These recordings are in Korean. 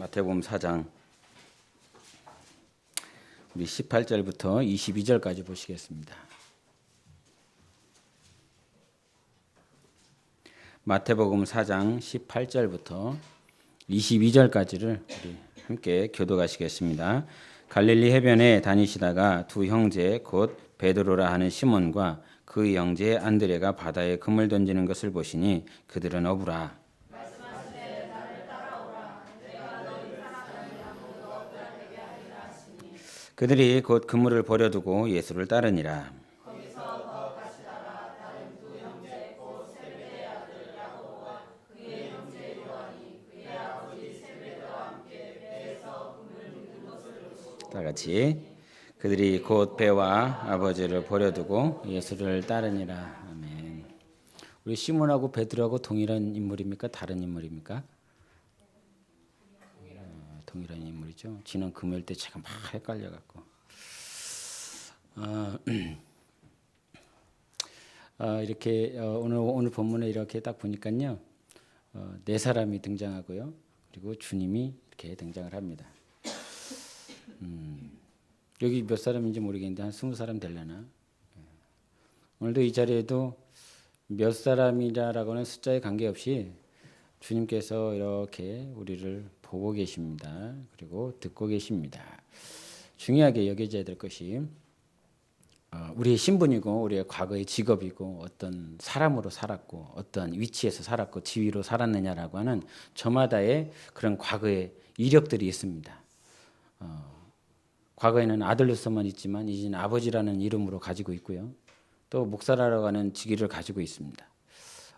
마태복음 4장 우리 18절부터 22절까지 보시겠습니다. 마태복음 4장 18절부터 22절까지를 우리 함께 교독하시겠습니다. 갈릴리 해변에 다니시다가 두 형제 곧 베드로라 하는 시몬과 그 형제 안드레가 바다에 금을 던지는 것을 보시니 그들은 어부라. 그들이 곧 그물을 버려두고 예수를 따르니라. 다 같이 그들이 곧 배와 아버지를 버려두고 예수를 따르니라. 아멘. 우리 시몬하고 베드로하고 동일한 인물입니까? 다른 인물입니까? 동일한 인물이죠. 지난 금요일 때 제가 막 헷갈려갖고 이렇게 오늘 본문에 이렇게 딱 보니까요, 네 사람이 등장하고요, 그리고 주님이 이렇게 등장을 합니다. 여기 몇 사람인지 모르겠는데 한 20사람 되려나? 오늘도 이 자리에도 몇 사람이라고는 숫자에 관계없이 주님께서 이렇게 우리를 보고 계십니다. 그리고 듣고 계십니다. 중요하게 여겨져야 될 것이 우리의 신분이고 우리의 과거의 직업이고 어떤 사람으로 살았고 어떤 위치에서 살았고 지위로 살았느냐라고 하는 저마다의 그런 과거의 이력들이 있습니다. 과거에는 아들로서만 있지만 이제는 아버지라는 이름으로 가지고 있고요. 또 목사라고 하는 직위를 가지고 있습니다.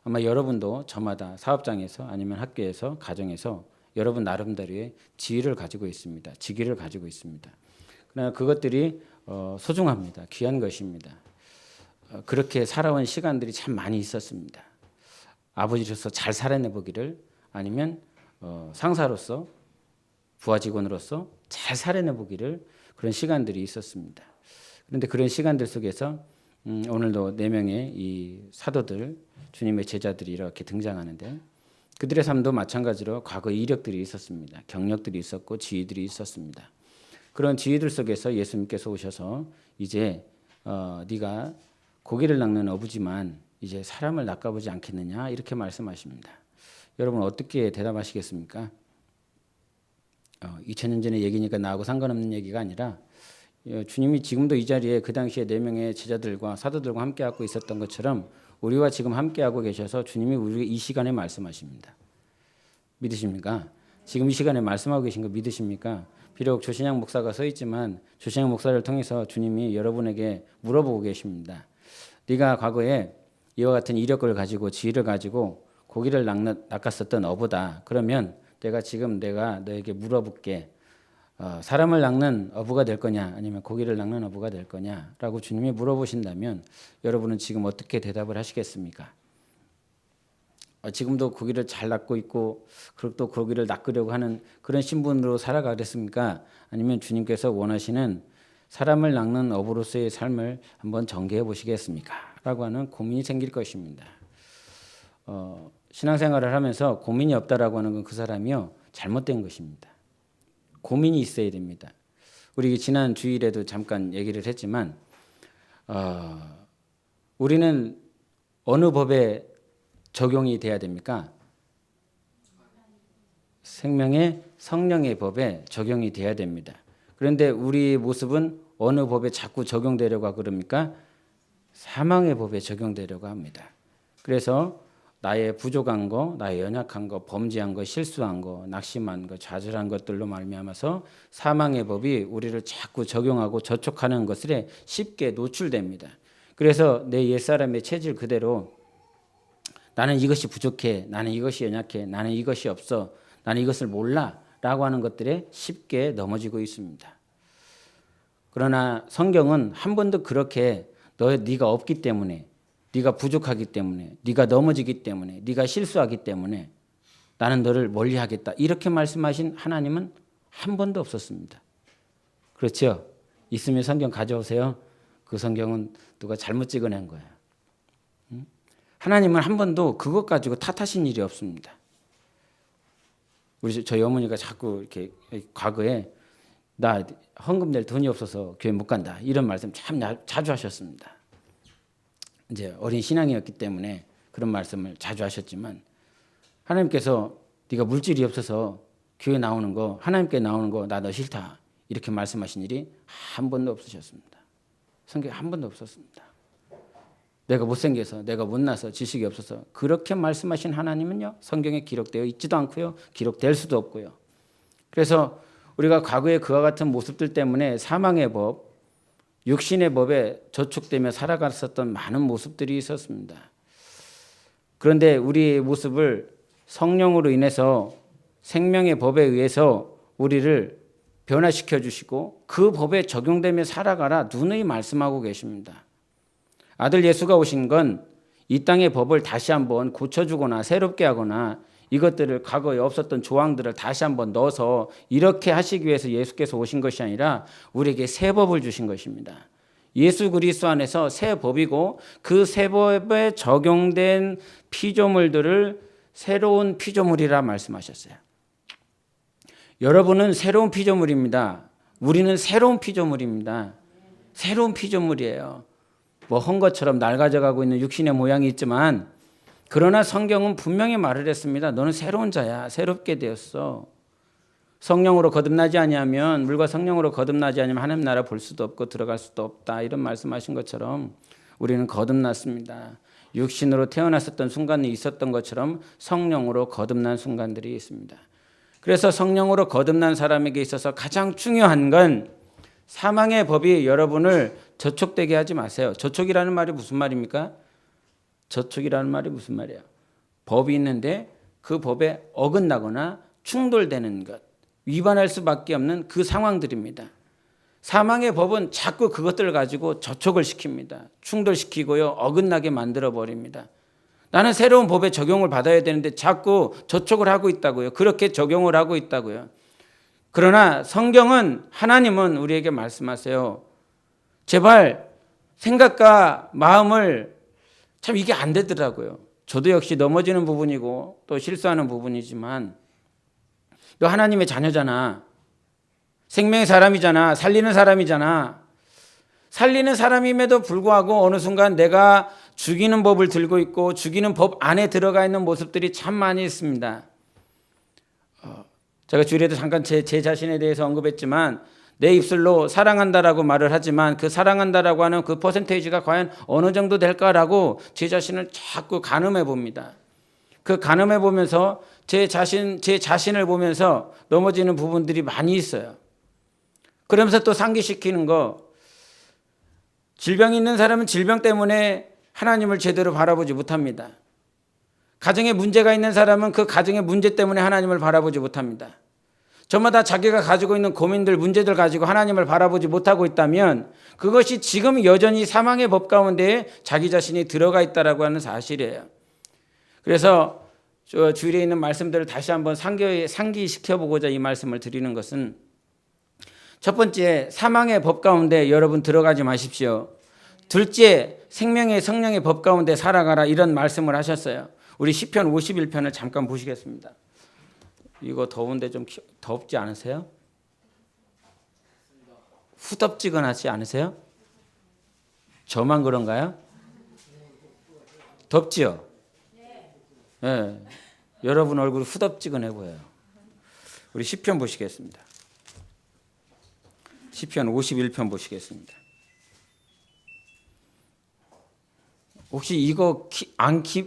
아마 여러분도 저마다 사업장에서 아니면 학교에서 가정에서 여러분 나름대로의 지위를 가지고 있습니다. 직위를 가지고 있습니다. 그러나 그것들이 소중합니다. 귀한 것입니다. 그렇게 살아온 시간들이 참 많이 있었습니다. 아버지로서 잘 살아내보기를 아니면 상사로서 부하 직원으로서 잘 살아내보기를 그런 시간들이 있었습니다. 그런데 그런 시간들 속에서 오늘도 4명의 이 사도들, 주님의 제자들이 이렇게 등장하는데 그들의 삶도 마찬가지로 과거의 이력들이 있었습니다. 경력들이 있었고 지위들이 있었습니다. 그런 지위들 속에서 예수님께서 오셔서 이제 네가 고기를 낚는 어부지만 이제 사람을 낚아보지 않겠느냐 이렇게 말씀하십니다. 여러분 어떻게 대답하시겠습니까? 2000년 전의 얘기니까 나하고 상관없는 얘기가 아니라 주님이 지금도 이 자리에 그 당시에 4명의 제자들과 사도들과 함께하고 있었던 것처럼 우리와 지금 함께하고 계셔서 주님이 우리에게 이 시간에 말씀하십니다. 믿으십니까? 지금 이 시간에 말씀하고 계신 거 믿으십니까? 비록 조신양 목사가 서 있지만 조신양 목사를 통해서 주님이 여러분에게 물어보고 계십니다. 네가 과거에 이와 같은 이력을 가지고 지위를 가지고 고기를 낚았었던 어부다. 그러면 내가 너에게 물어볼게. 사람을 낚는 어부가 될 거냐 아니면 고기를 낚는 어부가 될 거냐라고 주님이 물어보신다면 여러분은 지금 어떻게 대답을 하시겠습니까? 지금도 고기를 잘 낚고 있고 그리고 또 고기를 낚으려고 하는 그런 신분으로 살아가겠습니까? 아니면 주님께서 원하시는 사람을 낚는 어부로서의 삶을 한번 전개해 보시겠습니까? 라고 하는 고민이 생길 것입니다. 신앙생활을 하면서 고민이 없다라고 하는 건 그 사람이요 잘못된 것입니다. 고민이 있어야 됩니다. 우리 지난 주일에도 잠깐 얘기를 했지만 우리는 어느 법에 적용이 돼야 됩니까? 생명의 성령의 법에 적용이 돼야 됩니다. 그런데 우리 모습은 어느 법에 자꾸 적용되려고 하고 그럽니까? 사망의 법에 적용되려고 합니다. 그래서 나의 부족한 거, 나의 연약한 거, 범죄한 거, 실수한 거, 낙심한 거, 좌절한 것들로 말미암아서 사망의 법이 우리를 자꾸 적용하고 저촉하는 것에 쉽게 노출됩니다. 그래서 내 옛사람의 체질 그대로 나는 이것이 부족해, 나는 이것이 연약해, 나는 이것이 없어, 나는 이것을 몰라 라고 하는 것들에 쉽게 넘어지고 있습니다. 그러나 성경은 한 번도 그렇게 네가 없기 때문에 네가 부족하기 때문에 네가 넘어지기 때문에 네가 실수하기 때문에 나는 너를 멀리하겠다 이렇게 말씀하신 하나님은 한 번도 없었습니다. 그렇죠? 있으면 성경 가져오세요. 그 성경은 누가 잘못 찍어낸 거예요. 하나님은 한 번도 그것 가지고 탓하신 일이 없습니다. 저희 어머니가 자꾸 이렇게 과거에 나 헌금 낼 돈이 없어서 교회 못 간다 이런 말씀 참 자주 하셨습니다. 이제 어린 신앙이었기 때문에 그런 말씀을 자주 하셨지만 하나님께서 네가 물질이 없어서 교회 나오는 거 하나님께 나오는 거 나 너 싫다 이렇게 말씀하신 일이 한 번도 없으셨습니다. 성경에 한 번도 없었습니다. 내가 못생겨서 내가 못나서 지식이 없어서 그렇게 말씀하신 하나님은요 성경에 기록되어 있지도 않고요 기록될 수도 없고요. 그래서 우리가 과거에 그와 같은 모습들 때문에 사망의 법, 육신의 법에 저촉되며 살아갔었던 많은 모습들이 있었습니다. 그런데 우리의 모습을 성령으로 인해서 생명의 법에 의해서 우리를 변화시켜 주시고 그 법에 적용되며 살아가라 누누이 말씀하고 계십니다. 아들 예수가 오신 건 이 땅의 법을 다시 한번 고쳐주거나 새롭게 하거나 이것들을 과거에 없었던 조항들을 다시 한번 넣어서 이렇게 하시기 위해서 예수께서 오신 것이 아니라 우리에게 새 법을 주신 것입니다. 예수 그리스도 안에서 새 법이고 그 새 법에 적용된 피조물들을 새로운 피조물이라 말씀하셨어요. 여러분은 새로운 피조물입니다. 우리는 새로운 피조물입니다. 새로운 피조물이에요. 뭐 헝거처럼 낡아져가고 있는 육신의 모양이 있지만 그러나 성경은 분명히 말을 했습니다. 너는 새로운 자야. 새롭게 되었어. 성령으로 거듭나지 아니하면 물과 성령으로 거듭나지 아니하면 하나님 나라 볼 수도 없고 들어갈 수도 없다. 이런 말씀하신 것처럼 우리는 거듭났습니다. 육신으로 태어났었던 순간이 있었던 것처럼 성령으로 거듭난 순간들이 있습니다. 그래서 성령으로 거듭난 사람에게 있어서 가장 중요한 건 사망의 법이 여러분을 저촉되게 하지 마세요. 저촉이라는 말이 무슨 말입니까? 저촉이라는 말이 무슨 말이에요? 법이 있는데 그 법에 어긋나거나 충돌되는 것, 위반할 수밖에 없는 그 상황들입니다. 사망의 법은 자꾸 그것들을 가지고 저촉을 시킵니다. 충돌시키고요. 어긋나게 만들어버립니다. 나는 새로운 법에 적용을 받아야 되는데 자꾸 저촉을 하고 있다고요. 그렇게 적용을 하고 있다고요. 그러나 성경은 하나님은 우리에게 말씀하세요. 제발 생각과 마음을 참 이게 안 되더라고요. 저도 역시 넘어지는 부분이고 또 실수하는 부분이지만 너 하나님의 자녀잖아. 생명의 사람이잖아. 살리는 사람이잖아. 살리는 사람임에도 불구하고 어느 순간 내가 죽이는 법을 들고 있고 죽이는 법 안에 들어가 있는 모습들이 참 많이 있습니다. 제가 주일에도 잠깐 제 자신에 대해서 언급했지만 내 입술로 사랑한다라고 말을 하지만 그 사랑한다라고 하는 그 퍼센테이지가 과연 어느 정도 될까라고 제 자신을 자꾸 가늠해 봅니다. 그 가늠해 보면서 제 자신을 보면서 넘어지는 부분들이 많이 있어요. 그러면서 또 상기시키는 거, 질병이 있는 사람은 질병 때문에 하나님을 제대로 바라보지 못합니다. 가정에 문제가 있는 사람은 그 가정의 문제 때문에 하나님을 바라보지 못합니다. 저마다 자기가 가지고 있는 고민들, 문제들 가지고 하나님을 바라보지 못하고 있다면 그것이 지금 여전히 사망의 법 가운데 자기 자신이 들어가 있다라고 하는 사실이에요. 그래서 주일에 있는 말씀들을 다시 한번 상기시켜보고자 이 말씀을 드리는 것은 첫 번째, 사망의 법 가운데 여러분 들어가지 마십시오. 둘째, 생명의 성령의 법 가운데 살아가라 이런 말씀을 하셨어요. 우리 시편 51편을 잠깐 보시겠습니다. 이거 더운데 좀 덥지 않으세요? 후덥지근하지 않으세요? 저만 그런가요? 덥지요? 네. 여러분 얼굴이 후덥지근해 보여요. 우리 시편 보시겠습니다. 시편 51편 보시겠습니다. 혹시 이거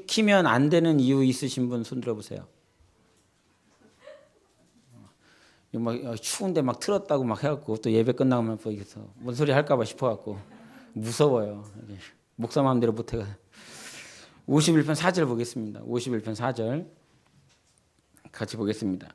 키면 안 되는 이유 있으신 분 손 들어보세요. 막 추운데 막 틀었다고 막 해갖고 또 예배 끝나면 또 여기서 뭔 소리 할까봐 싶어갖고 무서워요. 목사 마음대로 못해가. 51편 4절 보겠습니다. 51편 4절 같이 보겠습니다.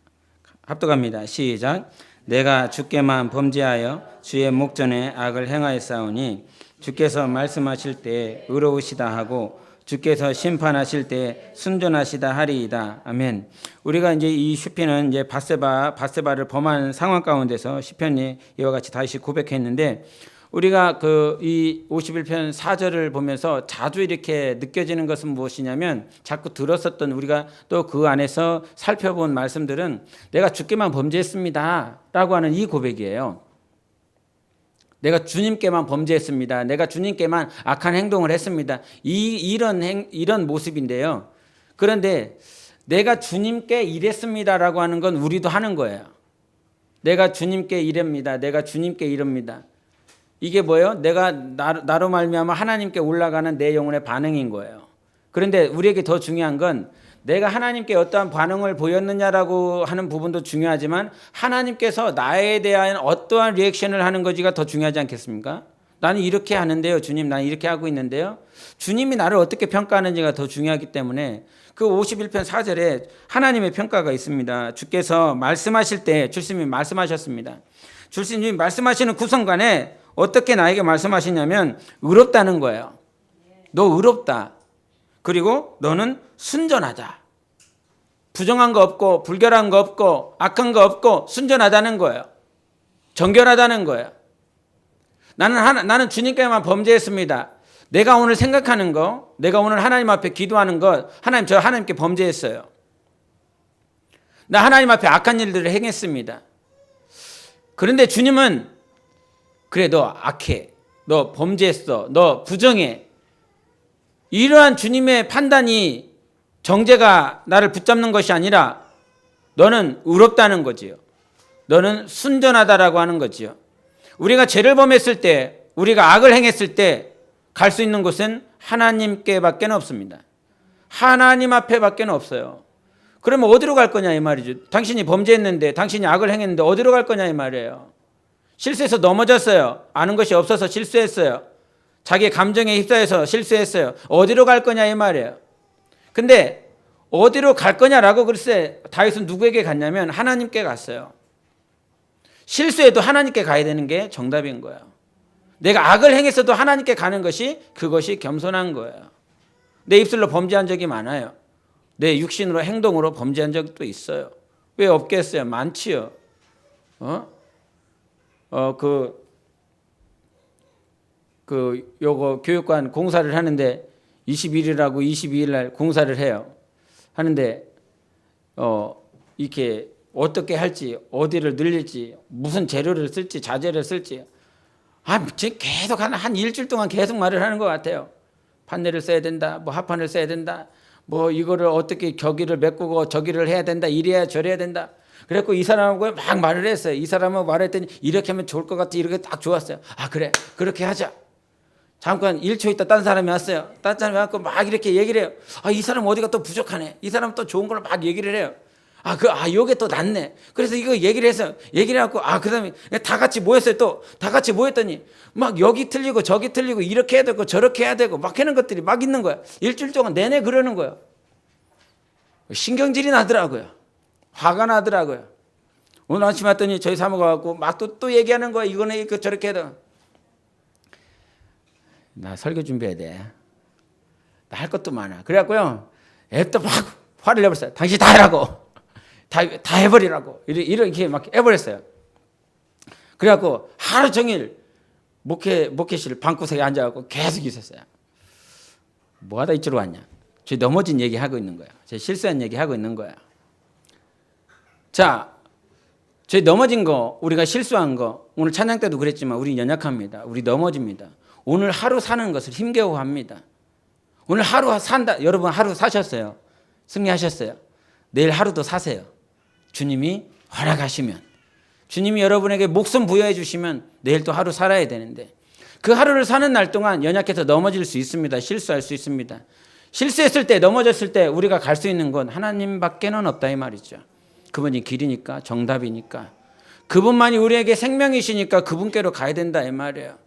합독합니다. 시작. 내가 주께만 범죄하여 주의 목전에 악을 행하였사오니 주께서 말씀하실 때 의로우시다 하고 주께서 심판하실 때 순전하시다 하리이다. 아멘. 우리가 이제 이 시편은 이제 바세바를 범한 상황 가운데서 시편이 이와 같이 다시 고백했는데 우리가 이 51편 4절을 보면서 자주 이렇게 느껴지는 것은 무엇이냐면 자꾸 들었었던 우리가 또 그 안에서 살펴본 말씀들은 내가 주께만 범죄했습니다 라고 하는 이 고백이에요. 내가 주님께만 범죄했습니다. 내가 주님께만 악한 행동을 했습니다. 이런 모습인데요. 그런데 내가 주님께 이랬습니다라고 하는 건 우리도 하는 거예요. 내가 주님께 이랍니다. 내가 주님께 이럽니다. 이게 뭐예요? 내가 나로 말미암아 하나님께 올라가는 내 영혼의 반응인 거예요. 그런데 우리에게 더 중요한 건 내가 하나님께 어떠한 반응을 보였느냐라고 하는 부분도 중요하지만 하나님께서 나에 대한 어떠한 리액션을 하는 거지가 더 중요하지 않겠습니까? 나는 이렇게 하는데요. 주님, 나는 이렇게 하고 있는데요. 주님이 나를 어떻게 평가하는지가 더 중요하기 때문에 그 51편 4절에 하나님의 평가가 있습니다. 주께서 말씀하실 때 주님이 말씀하셨습니다. 주님이 말씀하시는 그 순간에 어떻게 나에게 말씀하시냐면 의롭다는 거예요. 너 의롭다. 그리고 너는 순전하다. 부정한 거 없고 불결한 거 없고 악한 거 없고 순전하다는 거예요. 정결하다는 거예요. 나는 주님께만 범죄했습니다. 내가 오늘 생각하는 거, 내가 오늘 하나님 앞에 기도하는 것, 하나님 저 하나님께 범죄했어요. 나 하나님 앞에 악한 일들을 행했습니다. 그런데 주님은 그래 너 악해. 너 범죄했어. 너 부정해. 이러한 주님의 판단이 정죄가 나를 붙잡는 것이 아니라 너는 의롭다는 거지요. 너는 순전하다라고 하는 거지요. 우리가 죄를 범했을 때, 우리가 악을 행했을 때 갈 수 있는 곳은 하나님께밖에 없습니다. 하나님 앞에밖에 없어요. 그러면 어디로 갈 거냐 이 말이죠. 당신이 범죄했는데, 당신이 악을 행했는데 어디로 갈 거냐 이 말이에요. 실수해서 넘어졌어요. 아는 것이 없어서 실수했어요. 자기의 감정에 휩싸여서 실수했어요. 어디로 갈 거냐 이 말이에요. 근데 어디로 갈 거냐라고 글쎄 다윗은 누구에게 갔냐면 하나님께 갔어요. 실수해도 하나님께 가야 되는 게 정답인 거예요. 내가 악을 행했어도 하나님께 가는 것이 그것이 겸손한 거예요. 내 입술로 범죄한 적이 많아요. 내 육신으로 행동으로 범죄한 적도 있어요. 왜 없겠어요? 많지요. 요거 교육관 공사를 하는데 21일하고 22일 날 공사를 해요. 하는데 이렇게 어떻게 할지, 어디를 늘릴지, 무슨 재료를 쓸지, 자재를 쓸지 계속 한 일주일 동안 계속 말을 하는 것 같아요. 판넬을 써야 된다, 뭐 합판을 써야 된다, 뭐 이거를 어떻게 저기를 메꾸고 저기를 해야 된다, 이래야 저래야 된다. 그래갖고 이 사람하고 막 말을 했어요. 이 사람하고 말했더니 이렇게 하면 좋을 것 같아. 이렇게 딱 좋았어요. 아 그래 그렇게 하자. 잠깐 1초 있다 딴 사람이 왔어요. 딴 사람이 와서 막 이렇게 얘기를 해요. 이 사람 어디가 또 부족하네. 이 사람 또 좋은 걸 막 얘기를 해요. 요게 또 낫네. 그래서 이거 얘기를 해서 얘기를 해갖고 그 다음에 다 같이 모였어요. 또 다 같이 모였더니 막 여기 틀리고 저기 틀리고 이렇게 해야 되고 저렇게 해야 되고 막 하는 것들이 막 있는 거야. 일주일 동안 내내 그러는 거예요. 신경질이 나더라고요. 화가 나더라고요. 오늘 아침 왔더니 저희 사모가 갖고 막 또 얘기하는 거야. 이거는 저렇게 해야 돼. 나 설교 준비해야 돼. 나 할 것도 많아. 그래갖고요. 애또 막 화를 내버렸어요. 당신 다 해라고. 다 해버리라고. 이렇게 막 해버렸어요. 그래갖고 하루 종일 목회실 방구석에 앉아갖고 계속 있었어요. 뭐 하다 이쪽으로 왔냐. 저 넘어진 얘기 하고 있는 거야. 제 실수한 얘기 하고 있는 거야. 자, 저희 넘어진 거, 우리가 실수한 거, 오늘 찬양 때도 그랬지만 우리 연약합니다. 우리 넘어집니다. 오늘 하루 사는 것을 힘겨워합니다. 오늘 하루 산다. 여러분 하루 사셨어요. 승리하셨어요. 내일 하루도 사세요. 주님이 허락하시면. 주님이 여러분에게 목숨 부여해 주시면 내일 또 하루 살아야 되는데 그 하루를 사는 날 동안 연약해서 넘어질 수 있습니다. 실수할 수 있습니다. 실수했을 때 넘어졌을 때 우리가 갈 수 있는 건 하나님밖에는 없다 이 말이죠. 그분이 길이니까 정답이니까 그분만이 우리에게 생명이시니까 그분께로 가야 된다 이 말이에요.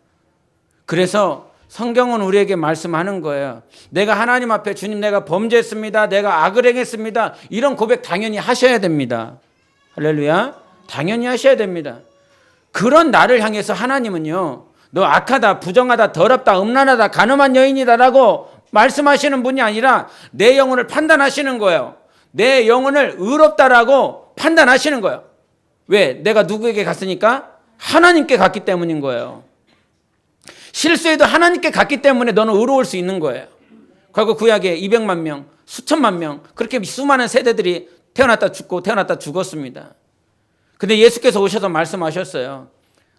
그래서 성경은 우리에게 말씀하는 거예요. 내가 하나님 앞에 주님 내가 범죄했습니다. 내가 악을 행했습니다. 이런 고백 당연히 하셔야 됩니다. 할렐루야. 당연히 하셔야 됩니다. 그런 나를 향해서 하나님은요. 너 악하다, 부정하다, 더럽다, 음란하다, 간음한 여인이다라고 말씀하시는 분이 아니라 내 영혼을 판단하시는 거예요. 내 영혼을 의롭다라고 판단하시는 거예요. 왜? 내가 누구에게 갔으니까? 하나님께 갔기 때문인 거예요. 실수해도 하나님께 갔기 때문에 너는 의로울 수 있는 거예요. 과거 구약에 200만 명, 수천만 명 그렇게 수많은 세대들이 태어났다 죽고 태어났다 죽었습니다. 근데 예수께서 오셔서 말씀하셨어요.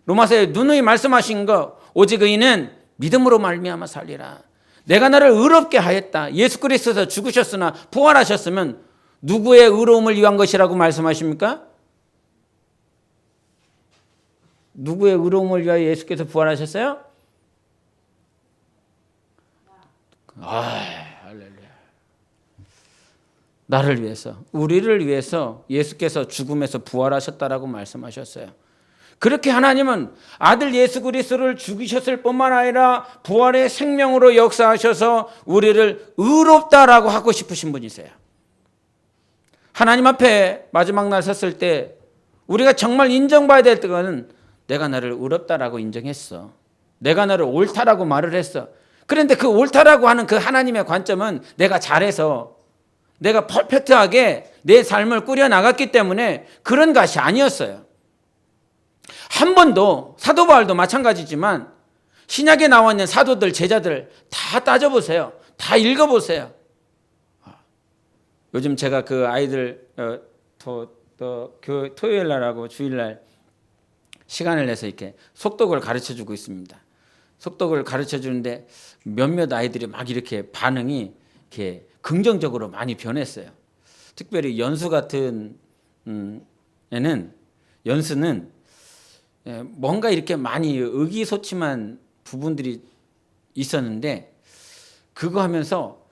로마서에 누누이 말씀하신 거 오직 의인은 믿음으로 말미암아 살리라. 내가 나를 의롭게 하였다. 예수 그리스도에서 죽으셨으나 부활하셨으면 누구의 의로움을 위한 것이라고 말씀하십니까? 누구의 의로움을 위하여 예수께서 부활하셨어요? 할렐루야. 나를 위해서, 우리를 위해서 예수께서 죽음에서 부활하셨다라고 말씀하셨어요. 그렇게 하나님은 아들 예수 그리스도를 죽이셨을 뿐만 아니라 부활의 생명으로 역사하셔서 우리를 의롭다라고 하고 싶으신 분이세요. 하나님 앞에 마지막 날 섰을 때 우리가 정말 인정받아야 될 때는 내가 나를 의롭다라고 인정했어. 내가 나를 옳다라고 말을 했어. 그런데 그 옳다라고 하는 그 하나님의 관점은 내가 잘해서 내가 퍼펙트하게 내 삶을 꾸려나갔기 때문에 그런 것이 아니었어요. 한 번도 사도 바울도 마찬가지지만 신약에 나와 있는 사도들, 제자들 다 따져보세요. 다 읽어보세요. 요즘 제가 그 아이들 토요일 날하고 주일 날 시간을 내서 이렇게 속독을 가르쳐 주고 있습니다. 속독을 가르쳐 주는데 몇몇 아이들이 막 이렇게 반응이 이렇게 긍정적으로 많이 변했어요. 특별히 연수 같은 연수는 뭔가 이렇게 많이 의기소침한 부분들이 있었는데 그거 하면서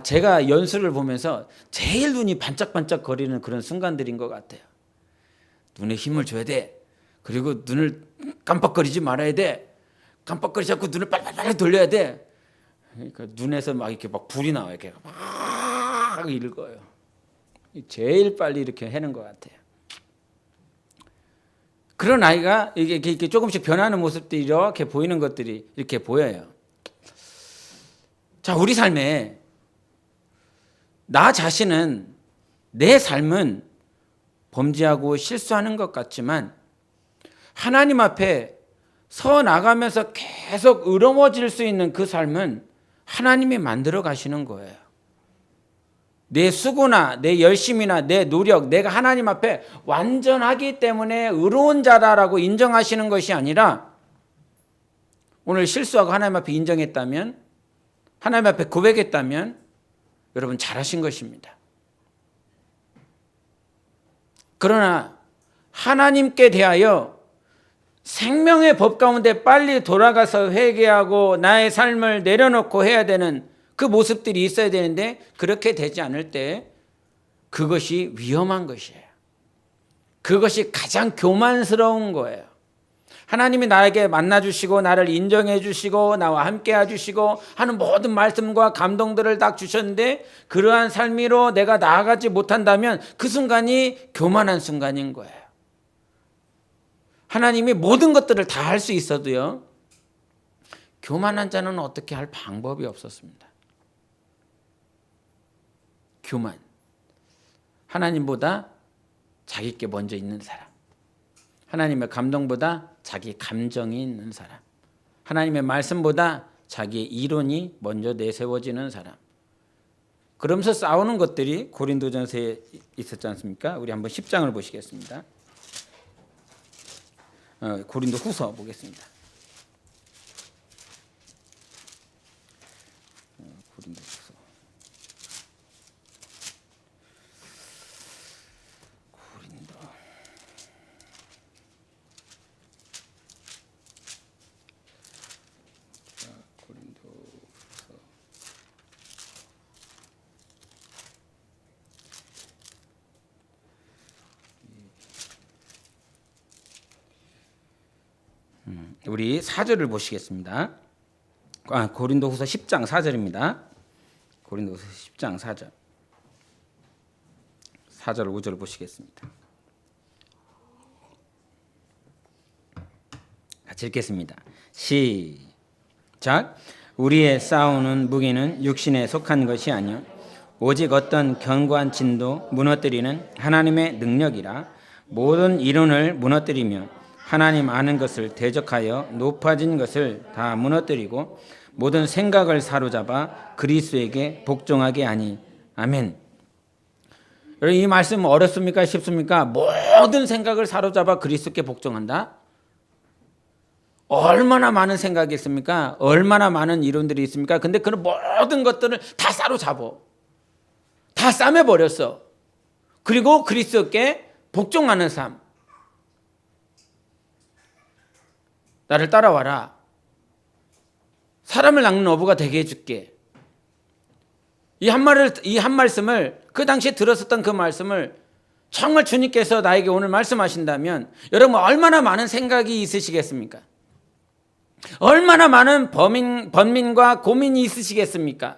제가 연수를 보면서 제일 눈이 반짝반짝 거리는 그런 순간들인 것 같아요. 눈에 힘을 줘야 돼. 그리고 눈을 깜빡거리지 말아야 돼. 깜빡거리지 않고 눈을 빨리 돌려야 돼. 그러니까 눈에서 막 이렇게 막 불이 나와요. 이렇게 막 읽어요. 제일 빨리 이렇게 하는 것 같아요. 그런 아이가 이게 조금씩 변하는 모습들이 이렇게 보이는 것들이 이렇게 보여요. 자, 우리 삶에 나 자신은 내 삶은 범죄하고 실수하는 것 같지만 하나님 앞에 서 나가면서 계속 의로워질 수 있는 그 삶은 하나님이 만들어 가시는 거예요. 내 수고나 내 열심이나 내 노력, 내가 하나님 앞에 완전하기 때문에 의로운 자라라고 인정하시는 것이 아니라 오늘 실수하고 하나님 앞에 인정했다면, 하나님 앞에 고백했다면 여러분 잘하신 것입니다. 그러나 하나님께 대하여 생명의 법 가운데 빨리 돌아가서 회개하고 나의 삶을 내려놓고 해야 되는 그 모습들이 있어야 되는데 그렇게 되지 않을 때 그것이 위험한 것이에요. 그것이 가장 교만스러운 거예요. 하나님이 나에게 만나주시고 나를 인정해 주시고 나와 함께 해주시고 하는 모든 말씀과 감동들을 딱 주셨는데 그러한 삶으로 내가 나아가지 못한다면 그 순간이 교만한 순간인 거예요. 하나님이 모든 것들을 다 할 수 있어도요, 교만한 자는 어떻게 할 방법이 없었습니다. 교만. 하나님보다 자기께 먼저 있는 사람. 하나님의 감동보다 자기 감정이 있는 사람. 하나님의 말씀보다 자기의 이론이 먼저 내세워지는 사람. 그러면서 싸우는 것들이 고린도전서에 있었지 않습니까? 우리 한번 10장을 보시겠습니다. 고린도 후서 보겠습니다. 고린도 후서. 우리 4절을 보시겠습니다. 고린도후서 10장 4절입니다. 고린도후서 10장 4절. 4절 5절 보시겠습니다. 같이 읽겠습니다. 시작. 우리의 싸우는 무기는 육신에 속한 것이 아니요 오직 어떤 견고한 진도 무너뜨리는 하나님의 능력이라. 모든 이론을 무너뜨리며 하나님 아는 것을 대적하여 높아진 것을 다 무너뜨리고 모든 생각을 사로잡아 그리스도에게 복종하게 하니. 아멘. 여러분, 이 말씀 어렵습니까? 쉽습니까? 모든 생각을 사로잡아 그리스도께 복종한다? 얼마나 많은 생각이 있습니까? 얼마나 많은 이론들이 있습니까? 근데 그런 모든 것들을 다 사로잡어. 다 싸매버렸어. 그리고 그리스도께 복종하는 삶. 나를 따라와라. 사람을 낚는 어부가 되게 해줄게. 이 한 말씀을 그 당시에 들었었던 그 말씀을 정말 주님께서 나에게 오늘 말씀하신다면 여러분 얼마나 많은 생각이 있으시겠습니까? 얼마나 많은 번민과 고민이 있으시겠습니까?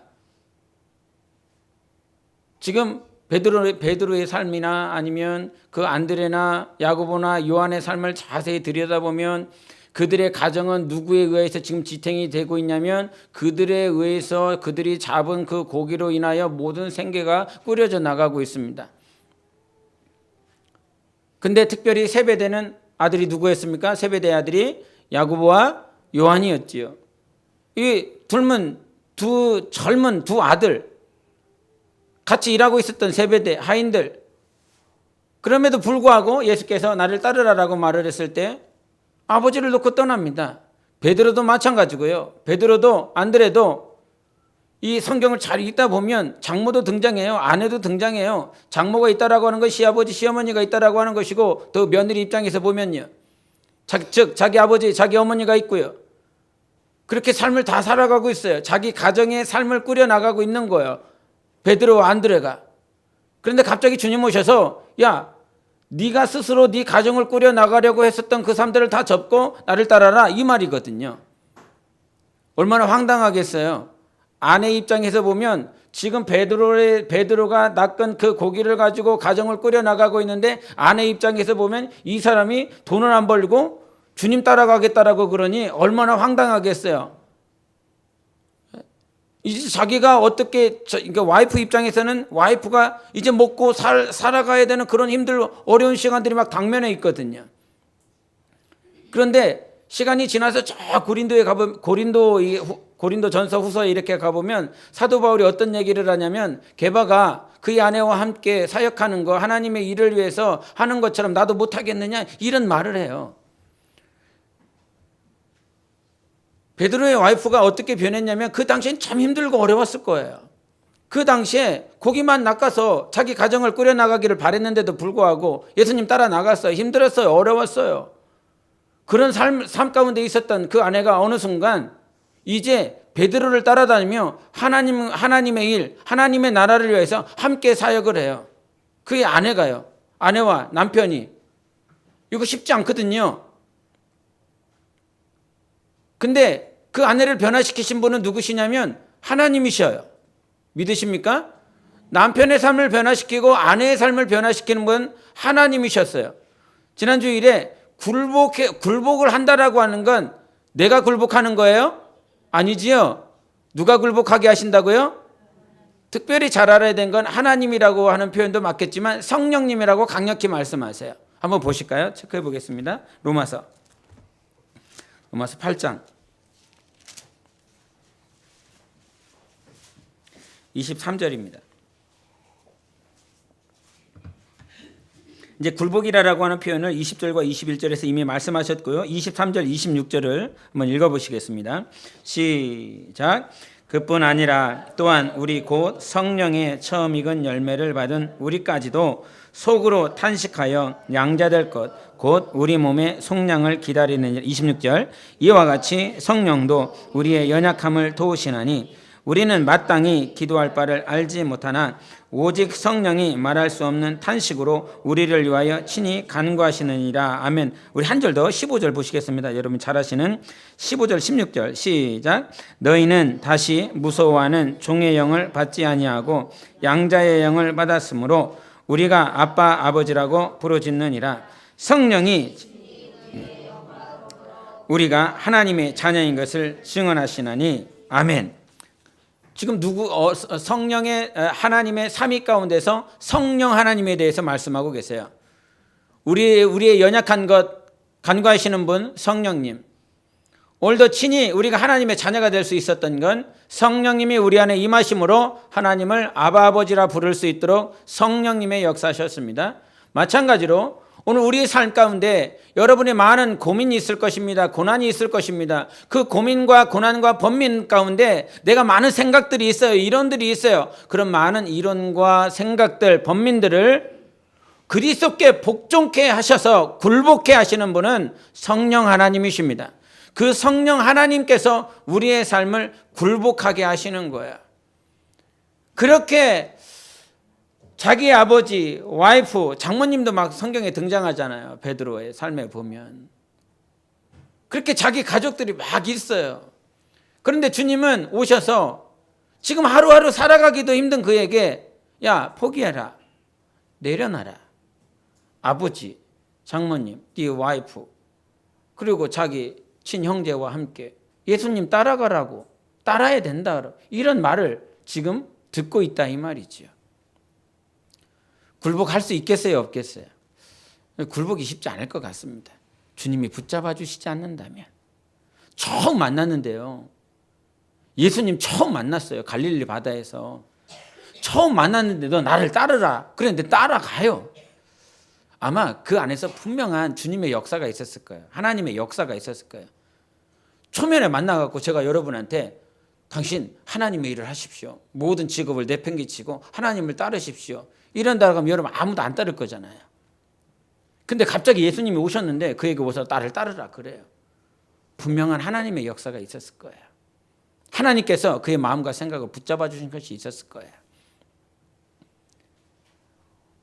지금 베드로의 삶이나 아니면 그 안드레나 야고보나 요한의 삶을 자세히 들여다보면 그들의 가정은 누구에 의해서 지금 지탱이 되고 있냐면 그들에 의해서 그들이 잡은 그 고기로 인하여 모든 생계가 꾸려져 나가고 있습니다. 근데 특별히 세베대는 아들이 누구였습니까? 세베대의 아들이 야고보와 요한이었지요. 이 젊은 두 아들, 같이 일하고 있었던 세베대 하인들. 그럼에도 불구하고 예수께서 나를 따르라라고 말을 했을 때 아버지를 놓고 떠납니다. 베드로도 마찬가지고요. 베드로도 안드레도 이 성경을 잘 읽다 보면 장모도 등장해요. 아내도 등장해요. 장모가 있다라고 하는 것이 시아버지, 시어머니가 있다라고 하는 것이고 또 며느리 입장에서 보면요. 즉 자기 아버지, 자기 어머니가 있고요. 그렇게 삶을 다 살아가고 있어요. 자기 가정의 삶을 꾸려나가고 있는 거예요. 베드로와 안드레가. 그런데 갑자기 주님 오셔서 야, 네가 스스로 네 가정을 꾸려나가려고 했었던 그 삶들을 다 접고 나를 따라라 이 말이거든요. 얼마나 황당하겠어요. 아내 입장에서 보면 지금 베드로가 낚은 그 고기를 가지고 가정을 꾸려나가고 있는데 아내 입장에서 보면 이 사람이 돈을 안 벌고 주님 따라가겠다라고 그러니 얼마나 황당하겠어요. 이제 자기가 어떻게 그러니까 와이프 입장에서는 와이프가 이제 먹고 살아가야 되는 그런 어려운 시간들이 막 당면에 있거든요. 그런데 시간이 지나서 저 고린도 전서 후서에 이렇게 가보면 사도 바울이 어떤 얘기를 하냐면 게바가 그의 아내와 함께 사역하는 거 하나님의 일을 위해서 하는 것처럼 나도 못하겠느냐 이런 말을 해요. 베드로의 와이프가 어떻게 변했냐면 그 당시엔 참 힘들고 어려웠을 거예요. 그 당시에 고기만 낚아서 자기 가정을 꾸려나가기를 바랬는데도 불구하고 예수님 따라 나갔어요. 힘들었어요. 어려웠어요. 그런 삶 가운데 있었던 그 아내가 어느 순간 이제 베드로를 따라다니며 하나님의 일, 하나님의 나라를 위해서 함께 사역을 해요. 그의 아내가요. 아내와 남편이. 이거 쉽지 않거든요. 근데 그 아내를 변화시키신 분은 누구시냐면 하나님이셔요. 믿으십니까? 남편의 삶을 변화시키고 아내의 삶을 변화시키는 분 하나님이셨어요. 지난 주일에 굴복을 한다라고 하는 건 내가 굴복하는 거예요? 아니지요. 누가 굴복하게 하신다고요? 특별히 잘 알아야 되는 건 하나님이라고 하는 표현도 맞겠지만 성령님이라고 강력히 말씀하세요. 한번 보실까요? 체크해 보겠습니다. 로마서 8장 23절입니다. 이제 굴복이라고 하는 표현을 20절과 21절에서 이미 말씀하셨고요. 23절, 26절을 한번 읽어보시겠습니다. 시작. 그뿐 아니라 또한 우리 곧 성령의 처음 익은 열매를 받은 우리까지도 속으로 탄식하여 양자될 것 곧 우리 몸의 속량을 기다리는 26절. 이와 같이 성령도 우리의 연약함을 도우시나니 우리는 마땅히 기도할 바를 알지 못하나 오직 성령이 말할 수 없는 탄식으로 우리를 위하여 친히 간구하시느니라. 아멘. 우리 한 절 더 15절 보시겠습니다. 여러분 잘 아시는 15절 16절 시작. 너희는 다시 무서워하는 종의 영을 받지 아니하고 양자의 영을 받았으므로 우리가 아빠 아버지라고 부르짖느니라. 성령이 우리가 하나님의 자녀인 것을 증언하시나니. 아멘. 지금 성령의 하나님의 삼위 가운데서 성령 하나님에 대해서 말씀하고 계세요. 우리의 연약한 것 간구하시는 분 성령님. 오늘도 친히 우리가 하나님의 자녀가 될 수 있었던 건 성령님이 우리 안에 임하심으로 하나님을 아바 아버지라 부를 수 있도록 성령님의 역사하셨습니다. 마찬가지로 오늘 우리의 삶 가운데 여러분의 많은 고민이 있을 것입니다. 고난이 있을 것입니다. 그 고민과 고난과 번민 가운데 내가 많은 생각들이 있어요. 이론들이 있어요. 그런 많은 이론과 생각들, 번민들을 그리스도께 복종케 하셔서 굴복케 하시는 분은 성령 하나님이십니다. 그 성령 하나님께서 우리의 삶을 굴복하게 하시는 거예요. 그렇게 자기 아버지, 와이프, 장모님도 막 성경에 등장하잖아요. 베드로의 삶에 보면. 그렇게 자기 가족들이 막 있어요. 그런데 주님은 오셔서 지금 하루하루 살아가기도 힘든 그에게 야, 포기해라. 내려놔라. 아버지, 장모님, 네 와이프, 그리고 자기 친형제와 함께 예수님 따라가라고, 따라야 된다. 이런 말을 지금 듣고 있다 이 말이지요. 굴복할 수 있겠어요, 없겠어요? 굴복이 쉽지 않을 것 같습니다. 주님이 붙잡아 주시지 않는다면. 처음 만났는데요. 예수님 처음 만났어요. 갈릴리 바다에서. 처음 만났는데 너 나를 따르라. 그랬는데 따라가요. 아마 그 안에서 분명한 주님의 역사가 있었을 거예요. 하나님의 역사가 있었을 거예요. 초면에 만나갖고 제가 여러분한테 당신 하나님의 일을 하십시오. 모든 직업을 내팽개치고 하나님을 따르십시오. 이런다고 하면 여러분 아무도 안 따를 거잖아요. 근데 갑자기 예수님이 오셨는데 그에게 오셔서 나를 따르라 그래요. 분명한 하나님의 역사가 있었을 거예요. 하나님께서 그의 마음과 생각을 붙잡아 주신 것이 있었을 거예요.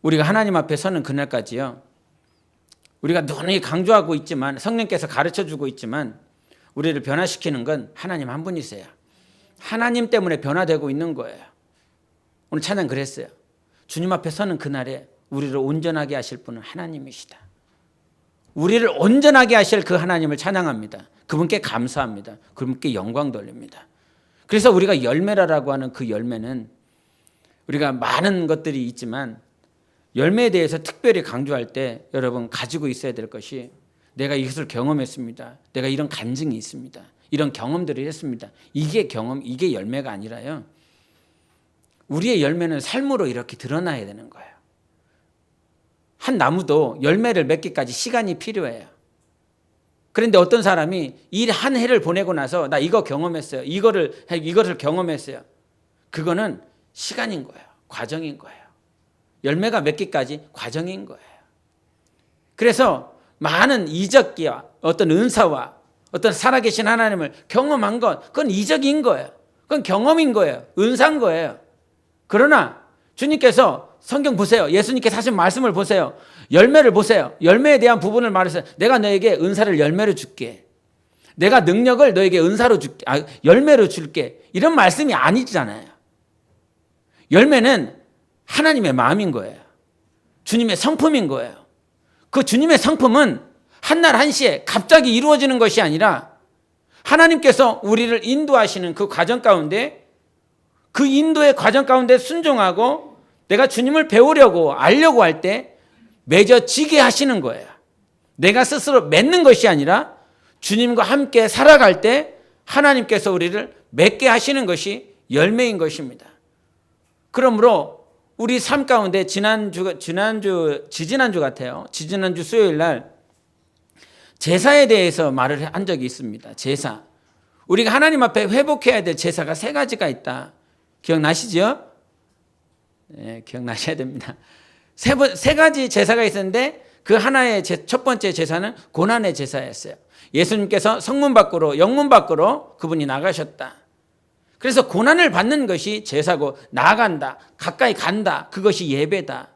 우리가 하나님 앞에 서는 그날까지요. 우리가 누누이 강조하고 있지만 성령께서 가르쳐주고 있지만 우리를 변화시키는 건 하나님 한 분이세요. 하나님 때문에 변화되고 있는 거예요. 오늘 찬양 그랬어요. 주님 앞에 서는 그날에 우리를 온전하게 하실 분은 하나님이시다. 우리를 온전하게 하실 그 하나님을 찬양합니다. 그분께 감사합니다. 그분께 영광 돌립니다. 그래서 우리가 열매라라고 하는 그 열매는 우리가 많은 것들이 있지만 열매에 대해서 특별히 강조할 때 여러분 가지고 있어야 될 것이 내가 이것을 경험했습니다. 내가 이런 간증이 있습니다. 이런 경험들을 했습니다. 이게 경험, 이게 열매가 아니라요. 우리의 열매는 삶으로 이렇게 드러나야 되는 거예요. 한 나무도 열매를 맺기까지 시간이 필요해요. 그런데 어떤 사람이 이 한 해를 보내고 나서 나 이거 경험했어요. 이거를 경험했어요. 그거는 시간인 거예요. 과정인 거예요. 열매가 맺기까지 과정인 거예요. 그래서 많은 이적기와 어떤 은사와 어떤 살아계신 하나님을 경험한 것, 그건 이적인 거예요. 그건 경험인 거예요. 은사인 거예요. 그러나 주님께서 성경 보세요. 예수님께서 하신 말씀을 보세요. 열매를 보세요. 열매에 대한 부분을 말했어요. 내가 너에게 은사를 열매로 줄게. 내가 능력을 너에게 은사로 줄게. 열매로 줄게. 이런 말씀이 아니잖아요. 열매는 하나님의 마음인 거예요. 주님의 성품인 거예요. 그 주님의 성품은 한날 한시에 갑자기 이루어지는 것이 아니라 하나님께서 우리를 인도하시는 그 과정 가운데 그 인도의 과정 가운데 순종하고 내가 주님을 배우려고 알려고 할 때 맺어지게 하시는 거예요. 내가 스스로 맺는 것이 아니라 주님과 함께 살아갈 때 하나님께서 우리를 맺게 하시는 것이 열매인 것입니다. 그러므로 우리 삶 가운데 지지난주 같아요. 지지난주 수요일 날 제사에 대해서 말을 한 적이 있습니다. 제사. 우리가 하나님 앞에 회복해야 될 제사가 3가지가 있다. 기억나시죠? 네, 기억나셔야 됩니다. 세 가지 제사가 있었는데 그 하나의 첫 번째 제사는 고난의 제사였어요. 예수님께서 성문 밖으로 영문 밖으로 그분이 나가셨다. 그래서 고난을 받는 것이 제사고 나아간다. 가까이 간다. 그것이 예배다.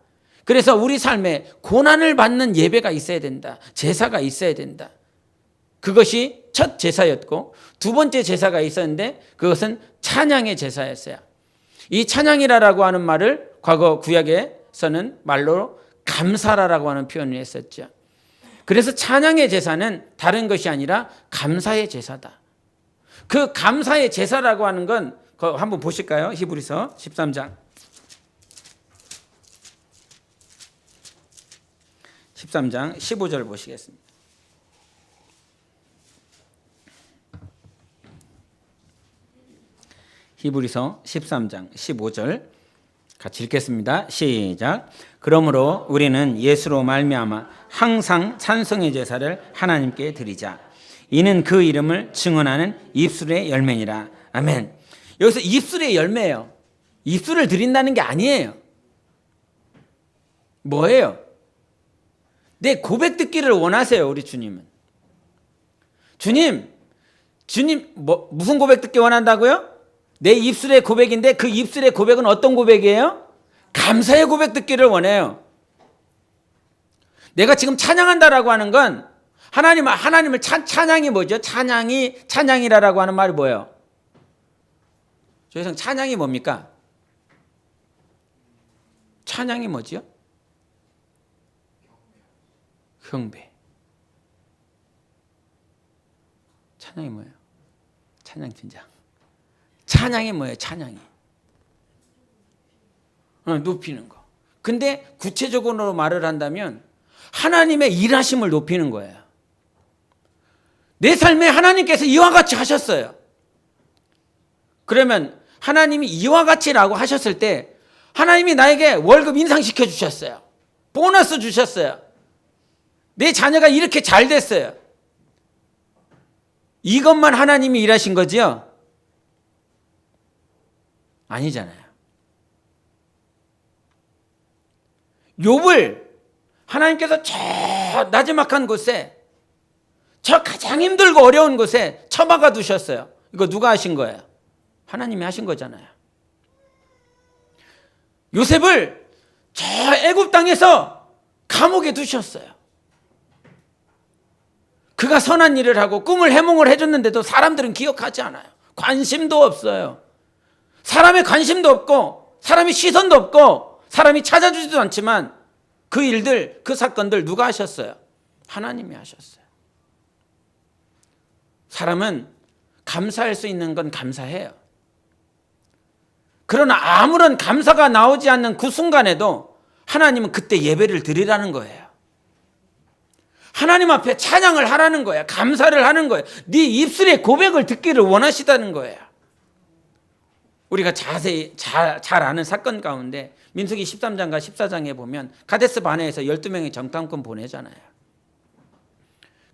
그래서 우리 삶에 고난을 받는 예배가 있어야 된다. 제사가 있어야 된다. 그것이 첫 제사였고 두 번째 제사가 있었는데 그것은 찬양의 제사였어요. 이 찬양이라고 하는 말을 과거 구약에서는 말로 감사라라고 하는 표현을 했었죠. 그래서 찬양의 제사는 다른 것이 아니라 감사의 제사다. 그 감사의 제사라고 하는 건 한번 보실까요? 히브리서 13장 15절 보시겠습니다. 히브리서 13장 15절 같이 읽겠습니다. 시작. 그러므로 우리는 예수로 말미암아 항상 찬송의 제사를 하나님께 드리자. 이는 그 이름을 증언하는 입술의 열매니라. 아멘. 여기서 입술의 열매예요. 입술을 드린다는 게 아니에요. 뭐예요? 내 고백 듣기를 원하세요, 우리 주님은. 주님 무슨 고백 듣기 원한다고요? 내 입술의 고백인데 그 입술의 고백은 어떤 고백이에요? 감사의 고백 듣기를 원해요. 내가 지금 찬양한다라고 하는 건 하나님을 찬양이 뭐죠? 찬양이라고 하는 말이 뭐예요? 저희는 찬양이 뭡니까? 찬양이 뭐지요? 경배. 찬양이 뭐예요? 찬양 팀장. 찬양이 뭐예요? 찬양이. 높이는 거. 근데 구체적으로 말을 한다면 하나님의 일하심을 높이는 거예요. 내 삶에 하나님께서 이와 같이 하셨어요. 그러면 하나님이 이와 같이라고 하셨을 때 하나님이 나에게 월급 인상시켜 주셨어요. 보너스 주셨어요. 내 자녀가 이렇게 잘 됐어요. 이것만 하나님이 일하신 거지요? 아니잖아요. 욥을 하나님께서 저 나지막한 곳에, 저 가장 힘들고 어려운 곳에 처박아 두셨어요. 이거 누가 하신 거예요? 하나님이 하신 거잖아요. 요셉을 저 애굽 땅에서 감옥에 두셨어요. 그가 선한 일을 하고 꿈을 해몽을 해줬는데도 사람들은 기억하지 않아요. 관심도 없어요. 사람의 관심도 없고 사람의 시선도 없고 사람이 찾아주지도 않지만 그 일들, 그 사건들 누가 하셨어요? 하나님이 하셨어요. 사람은 감사할 수 있는 건 감사해요. 그러나 아무런 감사가 나오지 않는 그 순간에도 하나님은 그때 예배를 드리라는 거예요. 하나님 앞에 찬양을 하라는 거예요. 감사를 하는 거예요. 네 입술의 고백을 듣기를 원하시다는 거예요. 우리가 자세히 잘 아는 사건 가운데 민수기 13장과 14장에 보면 가데스 바네에서 12명의 정탐꾼 보내잖아요.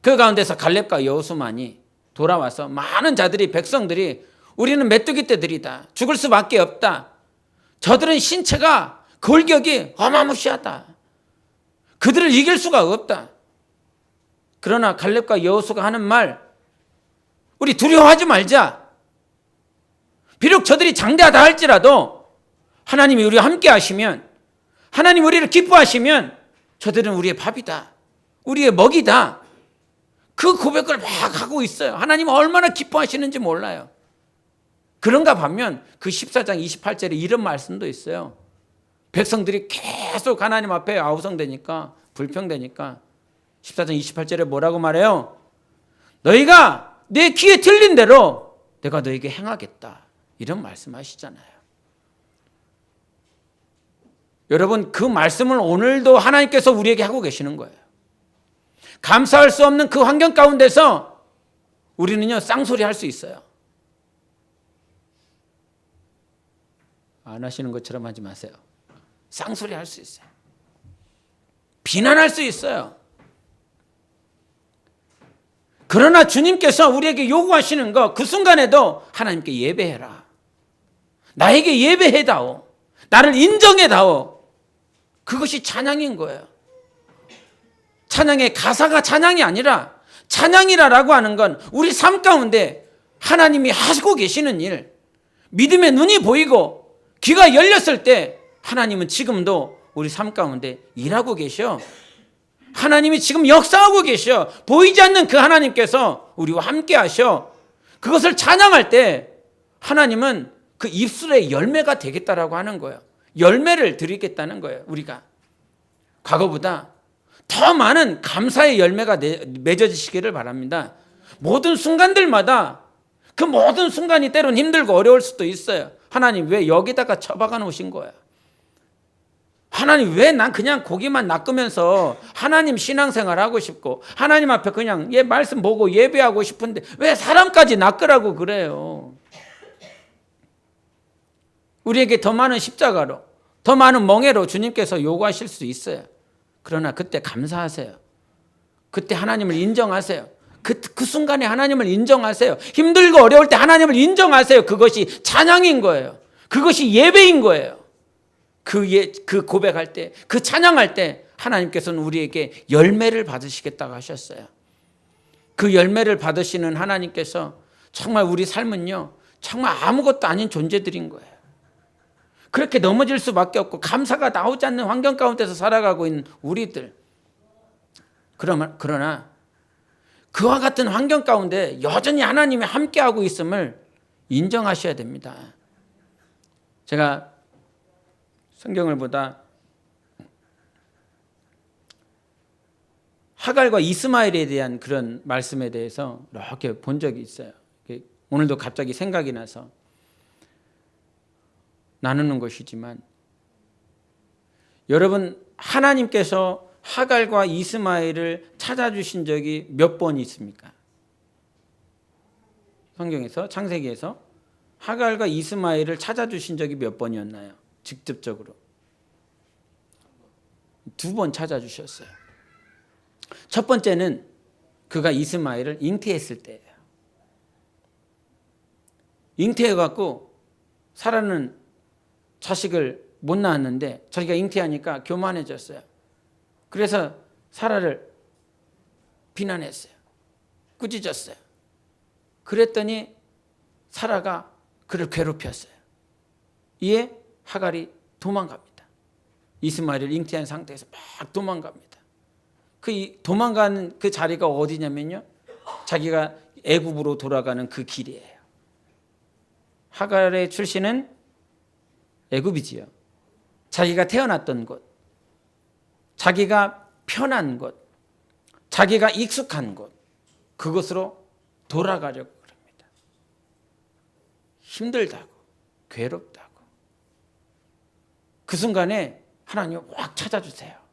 그 가운데서 갈렙과 여호수만이 돌아와서 많은 자들이, 백성들이 우리는 메뚜기 떼들이다. 죽을 수밖에 없다. 저들은 신체가 골격이 어마무시하다. 그들을 이길 수가 없다. 그러나 갈렙과 여호수가 하는 말, 우리 두려워하지 말자. 비록 저들이 장대하다 할지라도 하나님이 우리와 함께 하시면, 하나님 우리를 기뻐하시면 저들은 우리의 밥이다. 우리의 먹이다. 그 고백을 막 하고 있어요. 하나님 얼마나 기뻐하시는지 몰라요. 그런가 반면 그 14장 28절에 이런 말씀도 있어요. 백성들이 계속 하나님 앞에 아우성되니까, 불평되니까 14장 28절에 뭐라고 말해요? 너희가 내 귀에 들린 대로 내가 너희에게 행하겠다. 이런 말씀하시잖아요. 여러분, 그 말씀을 오늘도 하나님께서 우리에게 하고 계시는 거예요. 감사할 수 없는 그 환경 가운데서 우리는요, 쌍소리 할 수 있어요. 안 하시는 것처럼 하지 마세요. 쌍소리 할 수 있어요. 비난할 수 있어요. 그러나 주님께서 우리에게 요구하시는 거, 그 순간에도 하나님께 예배해라. 나에게 예배해다오. 나를 인정해다오. 그것이 찬양인 거예요. 찬양의 가사가 찬양이 아니라, 찬양이라고 하는 건 우리 삶 가운데 하나님이 하시고 계시는 일, 믿음의 눈이 보이고 귀가 열렸을 때 하나님은 지금도 우리 삶 가운데 일하고 계셔. 하나님이 지금 역사하고 계셔. 보이지 않는 그 하나님께서 우리와 함께 하셔. 그것을 찬양할 때 하나님은 그 입술의 열매가 되겠다라고 하는 거예요. 열매를 드리겠다는 거예요. 우리가 과거보다 더 많은 감사의 열매가 맺어지시기를 바랍니다. 모든 순간들마다, 그 모든 순간이 때론 힘들고 어려울 수도 있어요. 하나님 왜 여기다가 처박아 놓으신 거야? 하나님 왜 난 그냥 고기만 낚으면서 하나님 신앙생활 하고 싶고 하나님 앞에 그냥 말씀 보고 예배하고 싶은데 왜 사람까지 낚으라고 그래요? 우리에게 더 많은 십자가로, 더 많은 멍에로 주님께서 요구하실 수 있어요. 그러나 그때 감사하세요. 그때 하나님을 인정하세요. 그 순간에 하나님을 인정하세요. 힘들고 어려울 때 하나님을 인정하세요. 그것이 찬양인 거예요. 그것이 예배인 거예요. 그 고백할 때, 그 찬양할 때 하나님께서는 우리에게 열매를 받으시겠다고 하셨어요. 그 열매를 받으시는 하나님께서 정말 우리 삶은요, 정말 아무것도 아닌 존재들인 거예요. 그렇게 넘어질 수밖에 없고 감사가 나오지 않는 환경 가운데서 살아가고 있는 우리들. 그러나 그와 같은 환경 가운데 여전히 하나님이 함께하고 있음을 인정하셔야 됩니다. 제가 성경을 보다 하갈과 이스마엘에 대한 그런 말씀에 대해서 이렇게 본 적이 있어요. 오늘도 갑자기 생각이 나서 나누는 것이지만, 여러분, 하나님께서 하갈과 이스마엘을 찾아주신 적이 몇 번 있습니까? 성경에서, 창세기에서 하갈과 이스마엘을 찾아주신 적이 몇 번이었나요? 직접적으로 2번 찾아주셨어요. 첫 번째는 그가 이스마엘을 잉태했을 때예요. 잉태해갖고 사라는 자식을 못 낳았는데 자기가 잉태하니까 교만해졌어요. 그래서 사라를 비난했어요. 꾸짖었어요. 그랬더니 사라가 그를 괴롭혔어요. 이에 하갈이 도망갑니다. 이스마엘을 잉태한 상태에서 막 도망갑니다. 그 도망가는 그 자리가 어디냐면요, 자기가 애굽으로 돌아가는 그 길이에요. 하갈의 출신은 애굽이지요. 자기가 태어났던 곳, 자기가 편한 곳, 자기가 익숙한 곳, 그것으로 돌아가려고 그럽니다. 힘들다고, 괴롭다고. 그 순간에 하나님 확 찾아주세요.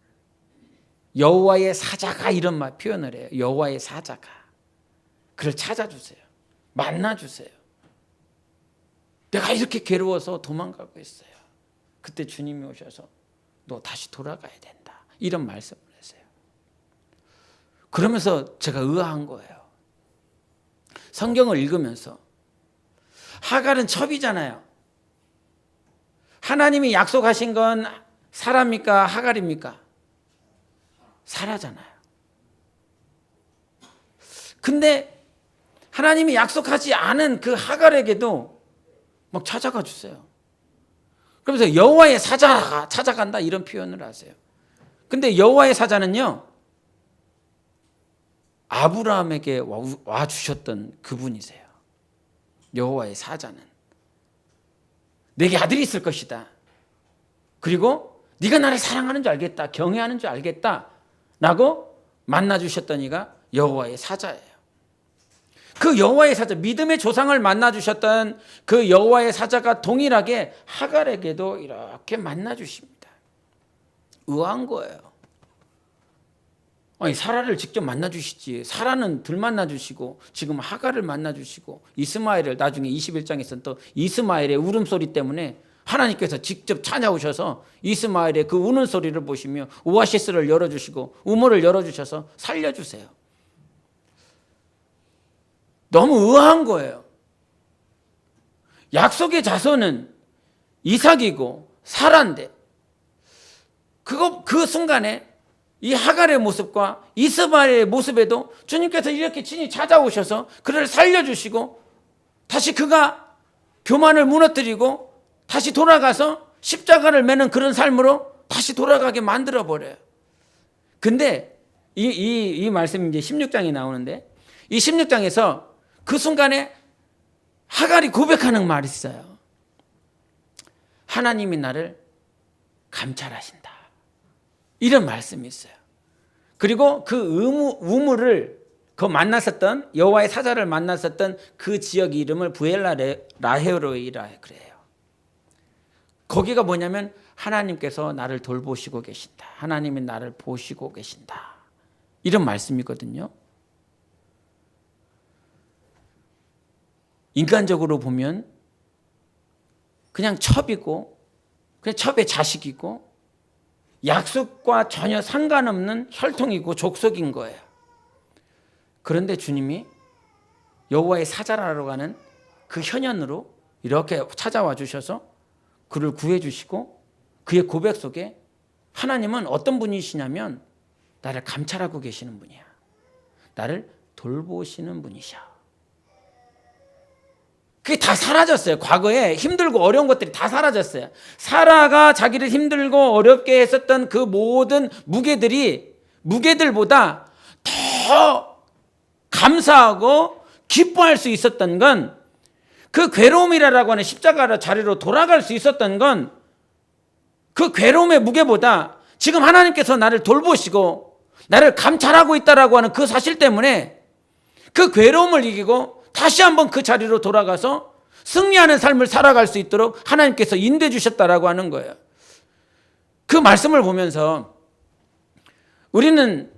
여호와의 사자가 이런 말 표현을 해요. 여호와의 사자가 그를 찾아주세요. 만나주세요. 내가 이렇게 괴로워서 도망가고 있어요. 그때 주님이 오셔서 너 다시 돌아가야 된다, 이런 말씀을 하세요. 그러면서 제가 의아한 거예요. 성경을 읽으면서 하갈은 첩이잖아요. 하나님이 약속하신 건 사라입니까, 하갈입니까? 사라잖아요. 근데 하나님이 약속하지 않은 그 하갈에게도 막 찾아가 주세요. 그러면서 여호와의 사자가 찾아간다, 이런 표현을 하세요. 근데 여호와의 사자는요, 아브라함에게 와 주셨던 그분이세요. 여호와의 사자는 내게 아들이 있을 것이다. 그리고 네가 나를 사랑하는 줄 알겠다, 경외하는 줄 알겠다 라고 만나 주셨던 이가 여호와의 사자예요. 그 여호와의 사자, 믿음의 조상을 만나 주셨던 그 여호와의 사자가 동일하게 하갈에게도 이렇게 만나 주십니다. 의아한 거예요. 아니, 사라를 직접 만나 주시지, 사라는 덜 만나 주시고 지금 하갈을 만나 주시고, 이스마엘을 나중에 21장에서는 또 이스마엘의 울음소리 때문에 하나님께서 직접 찾아오셔서 이스마엘의 그 우는 소리를 보시며 오아시스를 열어주시고 우물을 열어주셔서 살려주세요. 너무 의아한 거예요. 약속의 자손은 이삭이고 사라인데 그 순간에 이 하갈의 모습과 이스마엘의 모습에도 주님께서 이렇게 친히 찾아오셔서 그를 살려주시고 다시 그가 교만을 무너뜨리고 다시 돌아가서 십자가를 매는 그런 삶으로 다시 돌아가게 만들어버려요. 근데 이 말씀이 이제 16장에 나오는데, 이 16장에서 그 순간에 하갈이 고백하는 말이 있어요. 하나님이 나를 감찰하신다, 이런 말씀이 있어요. 그리고 그 우물을 그 만났었던 여호와의 사자를 만났었던 그 지역 이름을 부엘라 라헤로이라 그래요. 거기가 뭐냐면 하나님께서 나를 돌보시고 계신다, 하나님이 나를 보시고 계신다, 이런 말씀이거든요. 인간적으로 보면 그냥 첩이고 그냥 첩의 자식이고 약속과 전혀 상관없는 혈통이고 족속인 거예요. 그런데 주님이 여호와의 사자라고 하는 그 현현으로 이렇게 찾아와 주셔서 그를 구해 주시고 그의 고백 속에 하나님은 어떤 분이시냐면 나를 감찰하고 계시는 분이야. 나를 돌보시는 분이셔. 그게 다 사라졌어요. 과거에 힘들고 어려운 것들이 다 사라졌어요. 사라가 자기를 힘들고 어렵게 했었던 그 모든 무게들보다 더 감사하고 기뻐할 수 있었던 건 그 괴로움이라고 하는 십자가 자리로 돌아갈 수 있었던 건 그 괴로움의 무게보다 지금 하나님께서 나를 돌보시고 나를 감찰하고 있다라고 하는 그 사실 때문에 그 괴로움을 이기고 다시 한번 그 자리로 돌아가서 승리하는 삶을 살아갈 수 있도록 하나님께서 인도해 주셨다라고 하는 거예요. 그 말씀을 보면서 우리는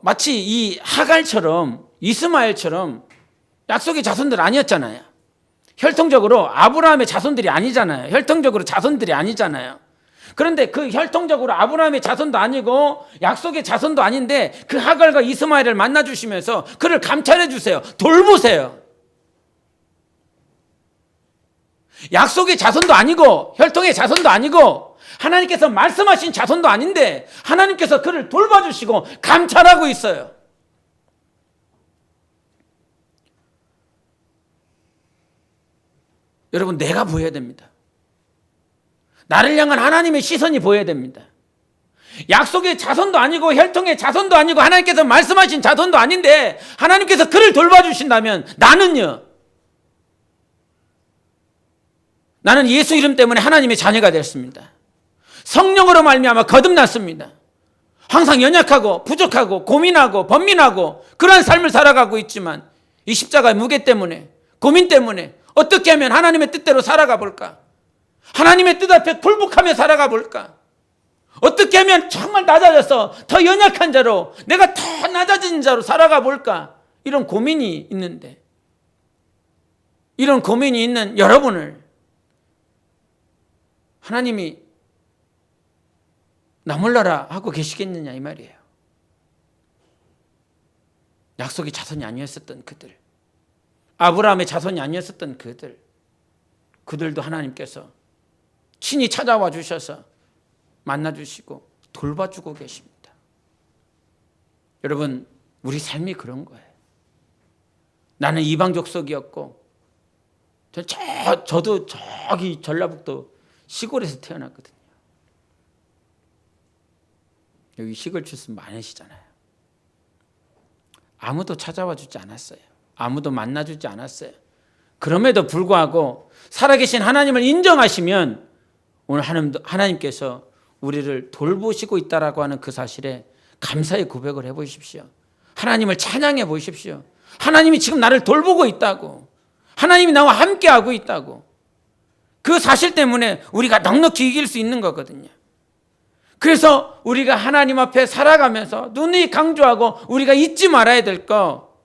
마치 이 하갈처럼 이스마엘처럼 약속의 자손들 아니었잖아요. 혈통적으로 아브라함의 자손들이 아니잖아요. 혈통적으로 자손들이 아니잖아요. 그런데 그 혈통적으로 아브라함의 자손도 아니고 약속의 자손도 아닌데 그 하갈과 이스마엘을 만나 주시면서 그를 감찰해 주세요. 돌보세요. 약속의 자손도 아니고 혈통의 자손도 아니고 하나님께서 말씀하신 자손도 아닌데 하나님께서 그를 돌봐주시고 감찰하고 있어요. 여러분, 내가 보여야 됩니다. 나를 향한 하나님의 시선이 보여야 됩니다. 약속의 자손도 아니고 혈통의 자손도 아니고 하나님께서 말씀하신 자손도 아닌데 하나님께서 그를 돌봐주신다면 나는요? 나는 예수 이름 때문에 하나님의 자녀가 됐습니다. 성령으로 말미암아 거듭났습니다. 항상 연약하고 부족하고 고민하고 번민하고 그러한 삶을 살아가고 있지만 이 십자가의 무게 때문에 고민 때문에 어떻게 하면 하나님의 뜻대로 살아가 볼까? 하나님의 뜻 앞에 굴복하며 살아가 볼까? 어떻게 하면 정말 낮아져서 더 연약한 자로 내가 더 낮아진 자로 살아가 볼까? 이런 고민이 있는데 이런 고민이 있는 여러분을 하나님이 나 몰라라 하고 계시겠느냐 이 말이에요. 약속의 자손이 아니었었던 그들, 아브라함의 자손이 아니었었던 그들도 하나님께서 친히 찾아와 주셔서 만나주시고 돌봐주고 계십니다. 여러분, 우리 삶이 그런 거예요. 나는 이방 족속이었고 저도 저기 전라북도 시골에서 태어났거든요. 여기 시골 출신 많으시잖아요. 아무도 찾아와 주지 않았어요. 아무도 만나주지 않았어요. 그럼에도 불구하고 살아계신 하나님을 인정하시면 오늘 하나님께서 우리를 돌보시고 있다라고 하는 그 사실에 감사의 고백을 해보십시오. 하나님을 찬양해 보십시오. 하나님이 지금 나를 돌보고 있다고, 하나님이 나와 함께하고 있다고, 그 사실 때문에 우리가 넉넉히 이길 수 있는 거거든요. 그래서 우리가 하나님 앞에 살아가면서 눈이 강조하고 우리가 잊지 말아야 될 거,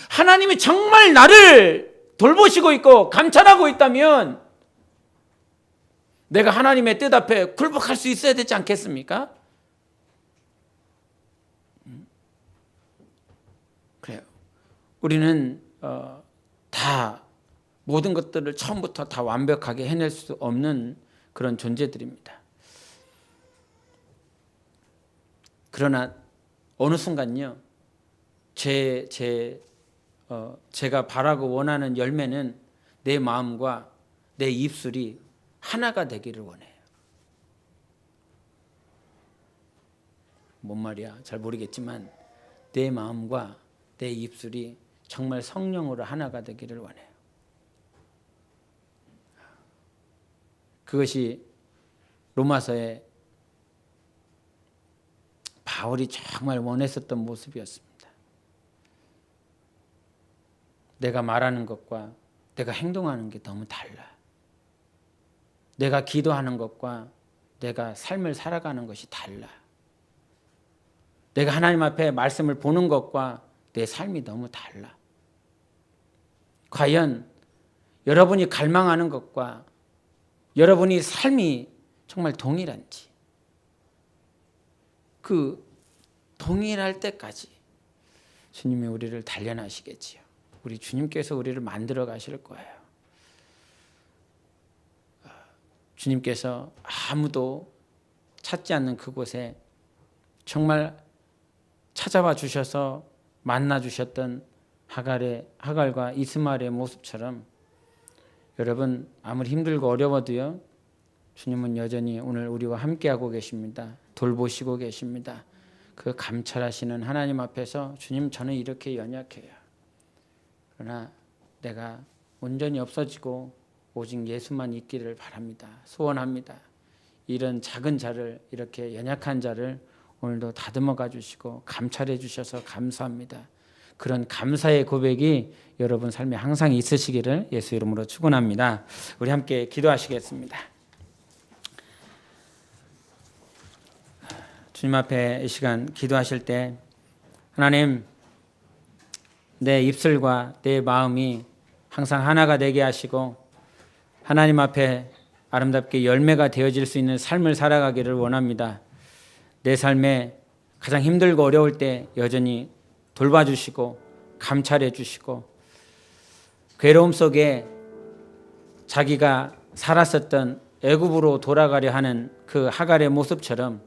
하나님이 정말 나를 돌보시고 있고 감찰하고 있다면 내가 하나님의 뜻 앞에 굴복할 수 있어야 되지 않겠습니까? 그래요. 우리는 다 모든 것들을 처음부터 다 완벽하게 해낼 수 없는 그런 존재들입니다. 그러나 어느 순간요, 제가 바라고 원하는 열매는 내 마음과 내 입술이 하나가 되기를 원해요. 뭔 말이야? 잘 모르겠지만 내 마음과 내 입술이 정말 성령으로 하나가 되기를 원해요. 그것이 로마서에 바울이 정말 원했었던 모습이었습니다. 내가 말하는 것과 내가 행동하는 게 너무 달라. 내가 기도하는 것과 내가 삶을 살아가는 것이 달라. 내가 하나님 앞에 말씀을 보는 것과 내 삶이 너무 달라. 과연 여러분이 갈망하는 것과 여러분이 삶이 정말 동일한지, 그 동일할 때까지 주님이 우리를 단련하시겠지요. 우리 주님께서 우리를 만들어 가실 거예요. 주님께서 아무도 찾지 않는 그곳에 정말 찾아와 주셔서 만나 주셨던 하갈과 이스마엘의 모습처럼 여러분 아무리 힘들고 어려워도요, 주님은 여전히 오늘 우리와 함께하고 계십니다. 돌보시고 계십니다. 그 감찰하시는 하나님 앞에서 주님, 저는 이렇게 연약해요. 그러나 내가 온전히 없어지고 오직 예수만 있기를 바랍니다. 소원합니다. 이런 작은 자를, 이렇게 연약한 자를 오늘도 다듬어 가주시고 감찰해 주셔서 감사합니다. 그런 감사의 고백이 여러분 삶에 항상 있으시기를 예수 이름으로 축원합니다. 우리 함께 기도하시겠습니다. 주님 앞에 이 시간 기도하실 때 하나님, 내 입술과 내 마음이 항상 하나가 되게 하시고 하나님 앞에 아름답게 열매가 되어질 수 있는 삶을 살아가기를 원합니다. 내 삶에 가장 힘들고 어려울 때 여전히 돌봐주시고 감찰해 주시고 괴로움 속에 자기가 살았었던 애굽으로 돌아가려 하는 그 하갈의 모습처럼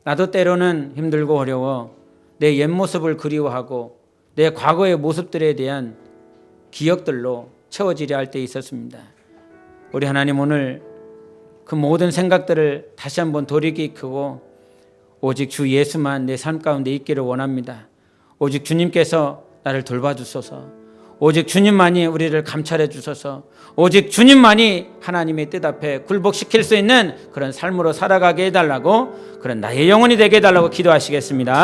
나도 때로는 힘들고 어려워 내 옛 모습을 그리워하고 내 과거의 모습들에 대한 기억들로 채워지려 할 때 있었습니다. 우리 하나님, 오늘 그 모든 생각들을 다시 한번 돌이키고 오직 주 예수만 내 삶 가운데 있기를 원합니다. 오직 주님께서 나를 돌봐주소서. 오직 주님만이 우리를 감찰해 주소서. 오직 주님만이 하나님의 뜻 앞에 굴복시킬 수 있는 그런 삶으로 살아가게 해달라고, 그런 나의 영혼이 되게 해달라고 기도하시겠습니다.